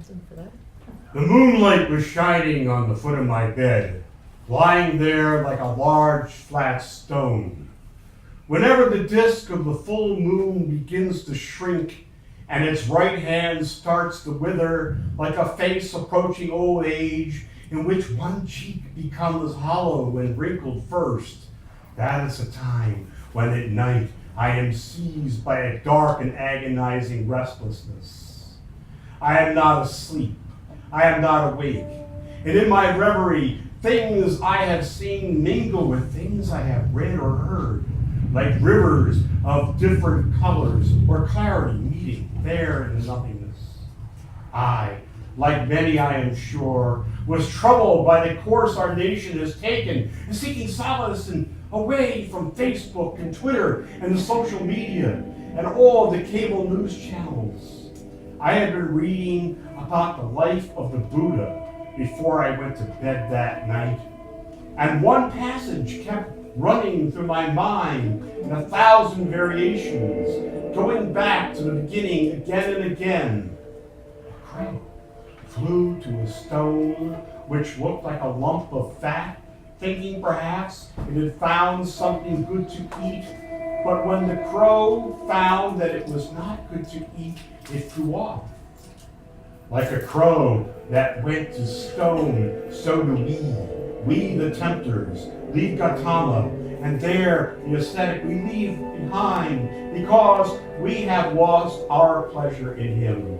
something for that? The moonlight was shining on the foot of my bed, lying there like a large flat stone. Whenever the disk of the full moon begins to shrink and its right hand starts to wither like a face approaching old age in which one cheek becomes hollow and wrinkled first, that is a time when at night I am seized by a dark and agonizing restlessness. I am not asleep. I am not awake. And in my reverie, things I have seen mingle with things I have read or heard, like rivers of different colors or clarity meeting there in nothingness. I, like many I am sure, was troubled by the course our nation has taken, and seeking solace and away from Facebook and Twitter and the social media and all the cable news channels. I had been reading about the life of the Buddha before I went to bed that night, and one passage kept running through my mind in 1,000 variations, going back to the beginning again and again. A crow flew to a stone which looked like a lump of fat, thinking perhaps it had found something good to eat. But when the crow found that it was not good to eat, it flew off. Like a crow that went to stone, so do we the tempters, leave Gautama, and there the ascetic we leave behind, because we have lost our pleasure in him.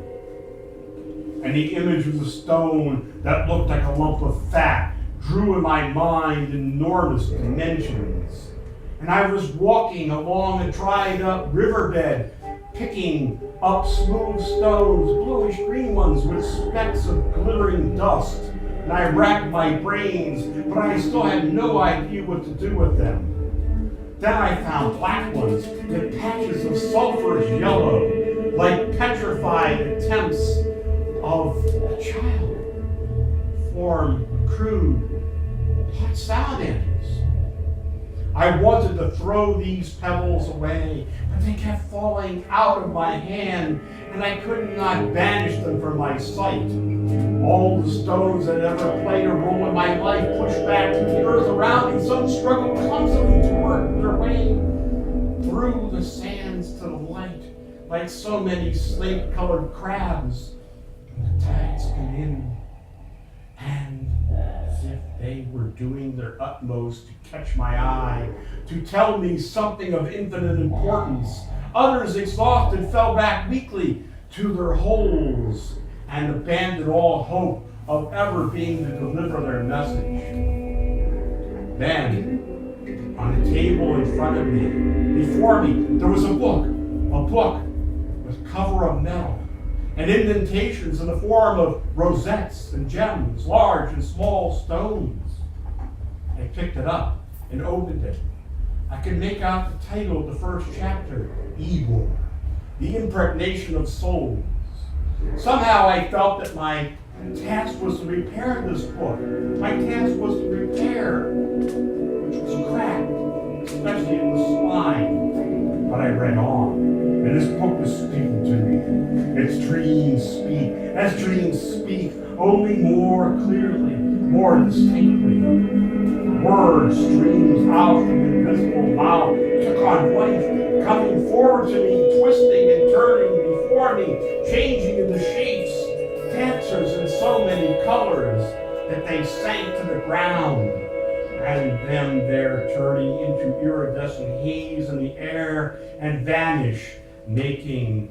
And the image of the stone that looked like a lump of fat drew in my mind enormous dimensions. And I was walking along a dried up riverbed, picking up smooth stones, bluish green ones with specks of glittering dust. And I racked my brains, but I still had no idea what to do with them. Then I found black ones with patches of sulphurous yellow, like petrified attempts of a child, form crude hot salamanders. I wanted to throw these pebbles away, but they kept falling out of my hand, and I could not banish them from my sight. All the stones that ever played a role in my life pushed back to the earth around me. Some struggled clumsily to work their way through the sands to the light, like so many slate-colored crabs. And the tides come in, and as if they were doing their utmost to catch my eye, to tell me something of infinite importance, others, exhausted, fell back weakly to their holes and abandoned all hope of ever being to deliver their message. Then, on the table in front of me, before me, there was a book with cover of metal, and indentations in the form of rosettes and gems, large and small stones. I picked it up and opened it. I could make out the title of the first chapter, Evil, the impregnation of souls. Somehow I felt that my task was to repair this book. My task was to repair, which was cracked, especially in the spine. But I read on, and this book was speaking to me. Its dreams speak, as dreams speak, only more clearly, more distinctly. Words streams out from the invisible mouth, took on life, coming forward to me, twisting and turning before me, changing into shapes, dancers in so many colors that they sank to the ground, and them there turning into iridescent haze in the air and vanish, making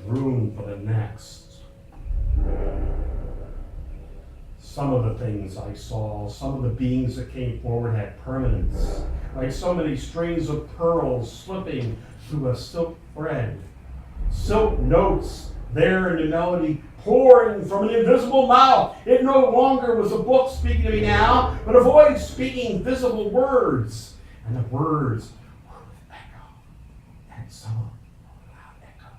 room for the next. Some of the things I saw, some of the beings that came forward had permanence, like so many strings of pearls slipping through a silk thread. Silk notes there in the melody pouring from an invisible mouth. It no longer was a book speaking to me now, but a voice speaking visible words. And the words were with echo, and some of them were without echo.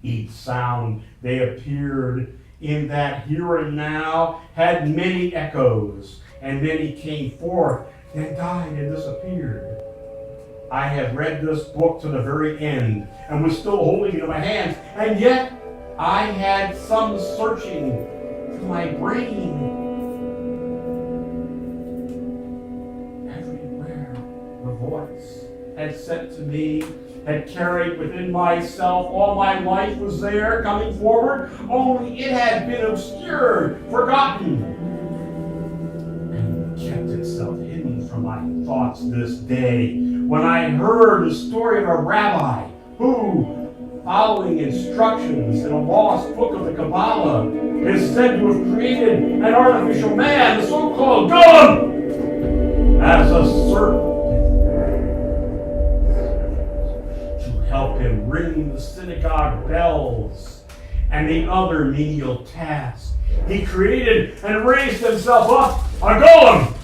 Each sound they appeared in that here and now had many echoes, and many came forth, then died and disappeared. I had read this book to the very end and was still holding it in my hands, and yet I had some searching through my brain. Everywhere the voice had said to me, had carried within myself all my life was there, coming forward, only it had been obscured, forgotten, and kept itself hidden from my thoughts this day, when I heard the story of a rabbi who, following instructions in a lost book of the Kabbalah, is said to have created an artificial man, the so-called Golum, as a serpent, help him ring the synagogue bells and the other menial tasks. He created and raised himself up a golem